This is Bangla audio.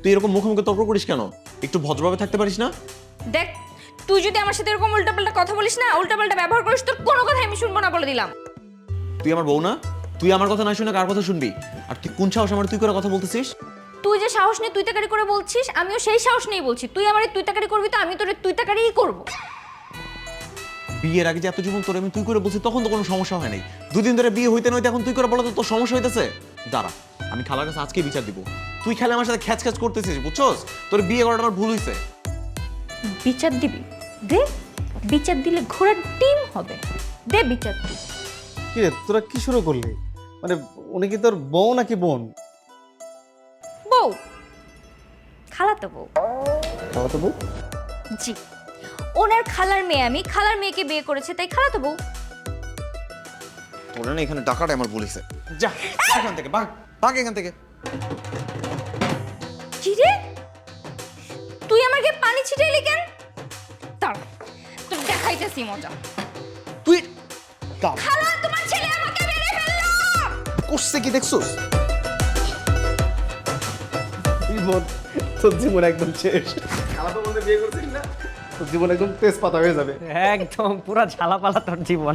তুই এরকম মুখে মুখে তর্ক করিস কেন? একটু ভদ্রভাবে থাকতে পারিস না? দেখ, তুই যদি আমার সাথে এরকম উল্টাপাল্টা কথা বলিস না, উল্টাপাল্টা ব্যবহার করিস, তোর কোনো কথা আমি শুনবো না বলে দিলাম। তুই আমার বউ না? তুই আমার কথা না শুনে কার কথা শুনবি? আর তুই কোন সাহস আমার তুই করে কথা বলতেছিস? তুই যে সাহস নিয়ে তুই তাকারি করে বলছিস, আমিও সেই সাহস নিয়েই বলছি। তুই আমারে তুই তাকারি করবি তো আমি তোরে তুই তাকারিই করব। বিয়ের আগে যে এত জীবন তোর আমি তুই করে বলছি তখন তো কোনো সমস্যা হয় নাই। দুদিন ধরে বিয়ে হইতে না হইতে এখন তুই করে বলা তো তোর সমস্যা হইতেছে? দাঁড়া, আমি খালার কাছে আজকে বিচার দিব। তুই খেলে আমার সাথে খ্যাচ খ্যাচ করতেছিস, বুঝছস? তোর বিয়ে করাটা আমার ভুল হইছে। বিচার দিবি? দে, বিচার দিলে ঘোড়ার ডিম হবে। দে বিচার দি। কি রে, তোরা কি শুরু করলি? মানে উনি কি তোর বউ নাকি বোন? বউ, খালাতো বউ। খালাতো বউ? জি, ওনার খালার মেয়ে, আমি খালার মেয়েকে বিয়ে করেছে, তাই খালাতো বউ। তোর না এখানে ডাকাটা আমার ভুল হইছে। যা এখান থেকে, ভাগ ভাগ এখান থেকে। কি রে, তুই আমাকে পানি ছিটাইলি কেন? দাঁড়া, তোর দেখাইতেছি মজা। তুই খালা, তোমার ছেলে আমাকে মেরে ফেললো। করছে কি দেখছস? জীবন, তোর জীবন একদম শেষ। খালাতো বোনকে বিয়ে করছিস না, তোর জীবন একদম তেজপাতা হয়ে যাবে। একদম পুরা ঝালাপালা তোর জীবন।